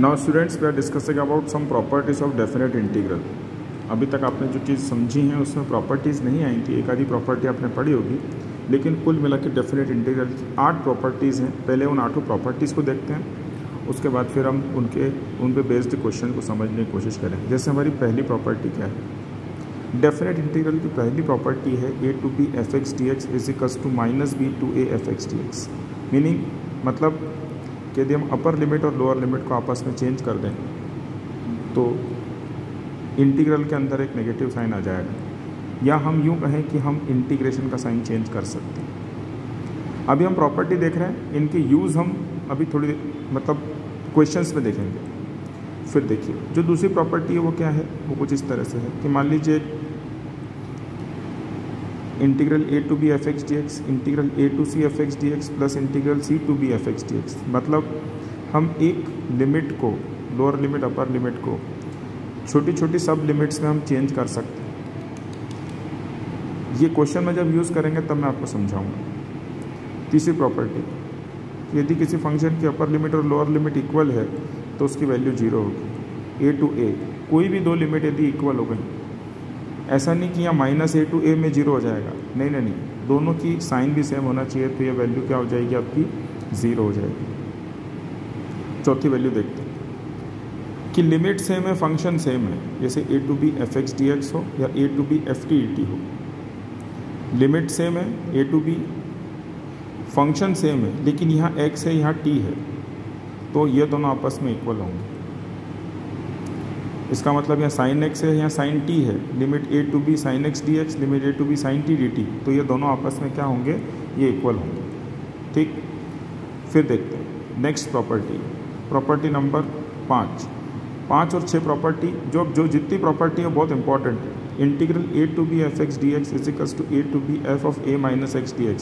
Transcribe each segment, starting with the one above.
Now students we are discussing about some properties of definite integral. अभी तक आपने जो चीज़ समझी हैं उसमें प्रॉपर्टीज़ नहीं आई थी, एक आधी प्रॉपर्टी आपने पढ़ी होगी, लेकिन कुल मिला के डेफिनेट इंटीग्रल की 8 प्रॉपर्टीज़ हैं। पहले उन 8 प्रॉपर्टीज़ को देखते हैं, उसके बाद फिर हम उन पे बेस्ड क्वेश्चन को समझने की कोशिश करें। जैसे हमारी पहली प्रॉपर्टी क्या है, डेफिनेट इंटीग्रल की पहली प्रॉपर्टी है a to b fx dx is equals to -b to a fx dx। Meaning मतलब कि यदि हम अपर लिमिट और लोअर लिमिट को आपस में चेंज कर दें तो इंटीग्रल के अंदर एक नेगेटिव साइन आ जाएगा, या हम यूँ कहें कि हम इंटीग्रेशन का साइन चेंज कर सकते हैं। अभी हम प्रॉपर्टी देख रहे हैं, इनके यूज़ हम अभी थोड़ी मतलब क्वेश्चंस में देखेंगे। फिर देखिए जो दूसरी प्रॉपर्टी है वो क्या है, वो कुछ इस तरह से है कि मान लीजिए integral a to b fx dx integral a to c fx dx plus integral c to b fx dx। मतलब हम एक लिमिट को, लोअर लिमिट अपर लिमिट को छोटी छोटी सब लिमिट्स में हम चेंज कर सकते हैं। ये क्वेश्चन में जब यूज़ करेंगे तब मैं आपको समझाऊंगा। तीसरी प्रॉपर्टी, यदि किसी फंक्शन की अपर लिमिट और लोअर लिमिट इक्वल है तो उसकी वैल्यू 0 होगी। a to a कोई भी दो लिमिट यदि इक्वल हो गई, ऐसा नहीं कि यहाँ -a to a में 0 हो जाएगा, नहीं, दोनों की साइन भी सेम होना चाहिए, तो ये वैल्यू क्या हो जाएगी आपकी 0 हो जाएगी। चौथी वैल्यू देखते हैं कि लिमिट सेम है, फंक्शन सेम है, जैसे a to b fx dx हो या a to b ft dt हो। लिमिट सेम है a to b, function same है, लेकिन यहाँ x है यहाँ t है, तो ये दोनों आपस में इक्वल होंगे। इसका मतलब यहाँ साइन x है यहाँ साइन t है, limit a to b sine x dx limit a to b sine t dt, तो ये दोनों आपस में क्या होंगे, ये इक्वल होंगे। ठीक, फिर देखते हैं नेक्स्ट प्रॉपर्टी नंबर 5 और 6 प्रॉपर्टी, जो जितनी प्रॉपर्टी है बहुत इंपॉर्टेंट है। Integral a to b fx dx is equals to a to b f of a minus x dx।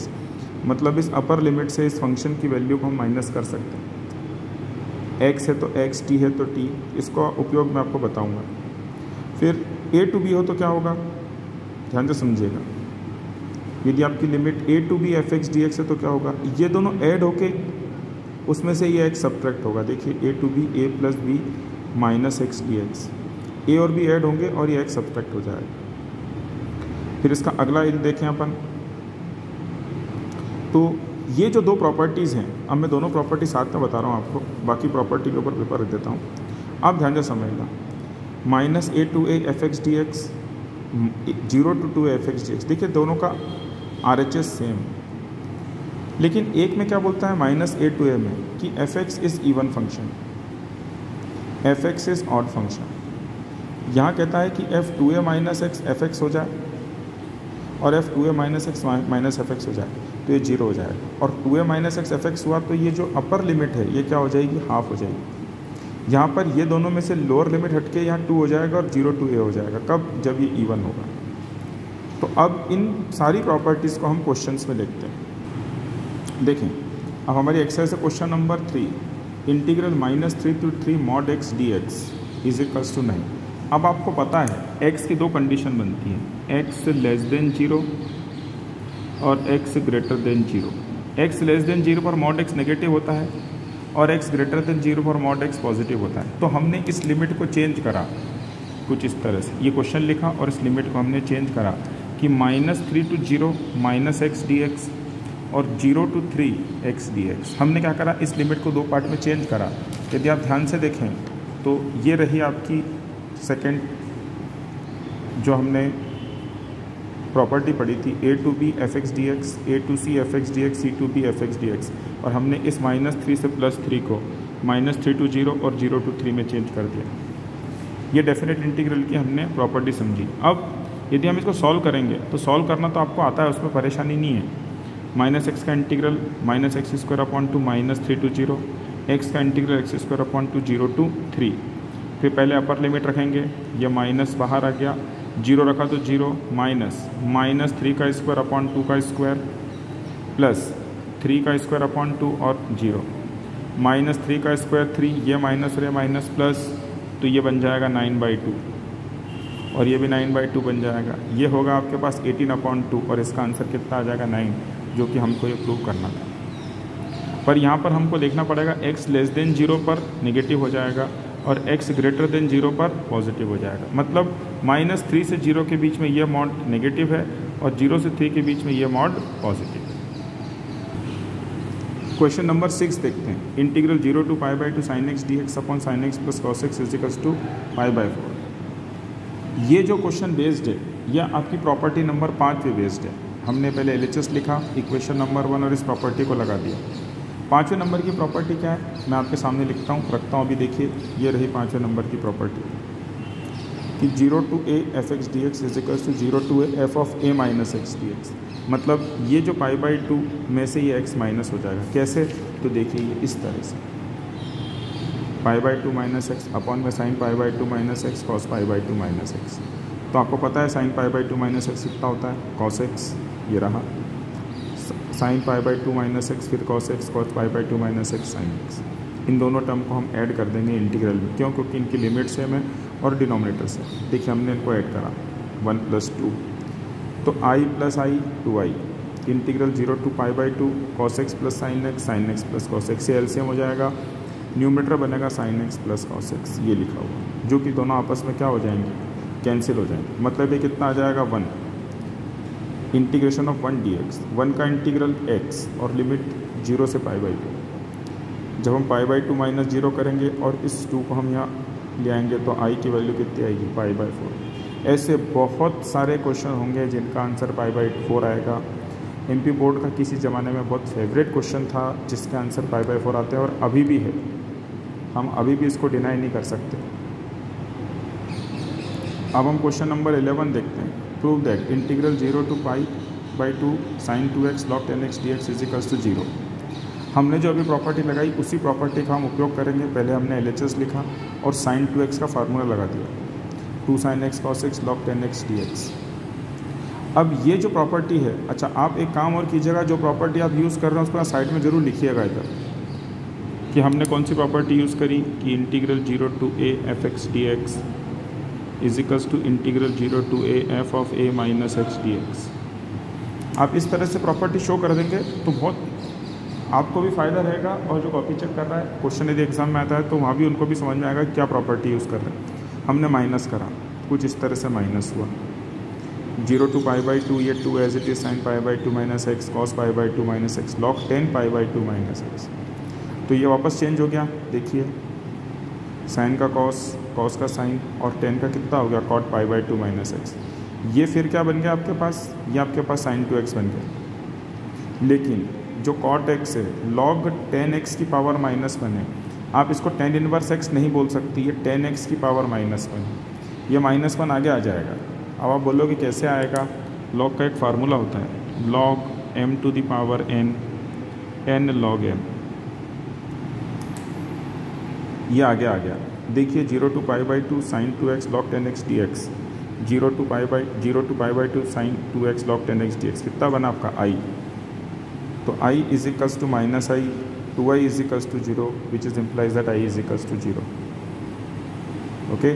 मतलब इस अपर लिमिट से इस फंक्शन की वैल्यू को हम माइनस कर सकते हैं। x है तो x, t है तो t, इसका उपयोग मैं आपको बताऊंगा। फिर a to b हो तो क्या होगा, ध्यान से समझिएगा। यदि आपकी limit a to b fx dx है तो क्या होगा, ये दोनों ऐड होके उसमें से ये x सब्ट्रैक्ट होगा। देखिए a to b a plus b minus x dx, a और b ऐड होंगे और ये x सब्ट्रैक्ट हो जाएगा। फिर इसका अगला देखें अपन, तो ये जो दो प्रॉपर्टीज़ हैं, अब मैं दोनों प्रॉपर्टी साथ में बता रहा हूँ आपको, बाकी प्रॉपर्टी के ऊपर पेपर रख देता हूँ। आप ध्यान से समझना, -a to a fx dx 0 to 2a fx dx, देखिए दोनों का RHS सेम, लेकिन एक में क्या बोलता है -a to a में कि fx is even function, fx is odd function. यहाँ कहता है कि f2a माइनस x fx हो जाए और f2a minus x minus fx हो जाए, तो ये 0 हो जाएगा। और 2a माइनस x fx हुआ तो ये जो अपर लिमिट है ये क्या हो जाएगी, हाफ हो जाएगी। यहाँ पर ये दोनों में से लोअर लिमिट हटके यहाँ 2 हो जाएगा और 0 to a हो जाएगा। कब, जब ये इवन होगा। तो अब इन सारी प्रॉपर्टीज़ को हम क्वेश्चंस में देखते हैं। देखें, अब हमारी एक्सरसाइज है question number 3, integral -3 to 3 mod x dx is equals to 9। अब आपको पता है x की दो कंडीशन बनती हैं, x लेस देन 0 और x greater than 0। x less than 0 पर मॉड x नेगेटिव होता है और x ग्रेटर देन 0 पर मॉड x पॉजिटिव होता है। तो हमने इस लिमिट को चेंज करा कुछ इस तरह से, ये क्वेश्चन लिखा और इस लिमिट को हमने चेंज करा कि -3 to 0 माइनस x dx और 0 to 3 x dx। हमने क्या करा, इस लिमिट को दो पार्ट में चेंज करा। यदि आप ध्यान से देखें तो ये रही आपकी सेकेंड जो हमने प्रॉपर्टी पढ़ी थी, a to b fx dx, a to c fx dx, c to b fx dx, और हमने इस -3 से +3 को -3 to 0 और 0 to 3 में चेंज कर दिया। ये डेफिनेट इंटीग्रल की हमने प्रॉपर्टी समझी। अब यदि हम इसको सॉल्व करेंगे तो सॉल्व करना तो आपको आता है, उसमें परेशानी नहीं है। -x का integral -x² upon two -3 to 0, x का integral x² upon two 0 to 3। फिर पहले अपर लिमिट रखेंगे, ये माइनस बाहर आ गया, 0 रखा तो 0 -3 का स्क्वायर अपॉन 2 का स्क्वायर प्लस 3 का स्क्वायर अपॉन 2 और 0 -3 का स्क्वायर 3, ये माइनस और ये माइनस प्लस, तो ये बन जाएगा 9/2 और ये भी 9/2 बन जाएगा। ये होगा आपके पास 18/2 और इसका आंसर कितना आ जाएगा 9, जो कि हमको ये प्रूव करना था। पर यहाँ पर हमको देखना पड़ेगा x लेस देन 0 पर नेगेटिव हो जाएगा और x ग्रेटर देन 0 पर पॉजिटिव हो जाएगा। मतलब -3 से 0 के बीच में ये मॉड नेगेटिव है और 0 से 3 के बीच में ये मॉड पॉजिटिव है। क्वेश्चन नंबर 6 देखते हैं। Integral 0 to pi by two sine x d x upon sine x plus cos x is equals to pi by 4। ये जो क्वेश्चन बेस्ड है यह आपकी प्रॉपर्टी नंबर 5 पे बेस्ड है। हमने पहले LHS लिखा, इक्वेशन नंबर 1 और इस प्रॉपर्टी को लगा दिया। 5वें नंबर की प्रॉपर्टी क्या है मैं आपके सामने लिखता हूँ, रखता हूँ। अभी देखिए ये रही 5वें नंबर की प्रॉपर्टी कि 0 to a f x d x is equals to 0 to a f of a minus x d x. मतलब ये जो पाई बाई 2 में से ये x माइनस हो जाएगा। कैसे? तो देखिए ये इस तरह से pi by 2 minus x upon में sine pi by 2 minus x cos pi by 2 minus x. तो आपको पता है sine pi by 2 minus x कितना होता है, कॉस एक्स। ये रहा sine pi by 2 minus x, फिर cos x cos pi by 2 minus x sine x. इन दोनों टर्म को हम ऐड कर देंगे इंटीग्रल में। क्यों? क्योंकि इनकी लिमिट सेम है और डिनोमिनेटर से। देखिए हमने इनको ऐड करा 1 + 2 तो i + i 2i integral 0 to pi by 2 cos x plus sine x plus cos x से एलसीएम हो जाएगा। न्यूमरेटर बनेगा sine x plus cos x, ये लिखा हुआ, जो कि दोनों आपस में क्या हो जाएंगे, कैंसिल हो जाएंगे। मतलब ये कितना आ जाएगा 1 इंटीग्रेशन ऑफ 1 dx, 1 का इंटीग्रल x और लिमिट 0 से पाई बाई 2। जब हम पाई बाई 2 माइनस 0 करेंगे और इस 2 को हम यहाँ ले आएंगे तो i की वैल्यू कितनी आएगी, पाई बाई 4। ऐसे बहुत सारे क्वेश्चन होंगे जिनका आंसर पाई बाई 4 आएगा। MP बोर्ड का किसी ज़माने में बहुत फेवरेट क्वेश्चन था जिसके आंसर पाई बाई 4 आते हैं और अभी भी है, हम अभी भी इसको डिनाई नहीं कर सकते। अब हम क्वेश्चन नंबर 11 देखते हैं। Prove that integral 0 to pi by 2 sign 2x log 10x dx is equals to 0। हमने जो अभी प्रॉपर्टी लगाई उसी प्रॉपर्टी का हम उपयोग करेंगे। पहले हमने LHS लिखा और साइन 2x का फार्मूला लगा दिया, 2 sin x cos x log 10x dx। अब ये जो प्रॉपर्टी है, अच्छा आप एक काम और कीजिएगा, जो प्रॉपर्टी आप यूज़ कर रहे हैं उसको साइड में ज़रूर लिखिएगा इधर कि हमने कौन सी प्रॉपर्टी यूज़ करी कि integral 0 to a f x d x is equals to integral 0 to a f of a minus x d x. आप इस तरह से प्रॉपर्टी शो कर देंगे तो बहुत आपको भी फ़ायदा रहेगा और जो कॉपी चेक कर रहा है क्वेश्चन यदि एग्जाम में आता है तो वहाँ भी उनको भी समझ में आएगा क्या प्रॉपर्टी यूज़ कर रहे हैं। हमने माइनस करा, कुछ इस तरह से माइनस हुआ 0 टू पाई बाई 2, ये 2 as it is sine pi by 2 minus x cos pi by 2 minus x log 10 pi by 2 minus x. तो ये वापस चेंज हो गया। देखिए साइन का कॉस, कॉस का साइन और 10 का कितना हो गया, cot pi by 2 minus x. ये फिर क्या बन गया आपके पास, ये आपके पास साइन 2x बन गया। लेकिन जो कॉट एक्स है लॉग 10x की पावर -1 है, आप इसको tan इनवर्स x नहीं बोल सकती, ये 10x की पावर -1, ये -1 आगे आ जाएगा। अब आप बोलोगे कैसे आएगा, लॉग का एक फार्मूला होता है log m to the power n log m, ये आगे आ गया। देखिए 0 to pi by 2 sign 2x log 10x dx, 0 to pi by 2 sign 2x log 10x dx कितना बना आपका i। तो i is equals to minus I, 2i is equals to 0 which is implies that i is equals to 0। Okay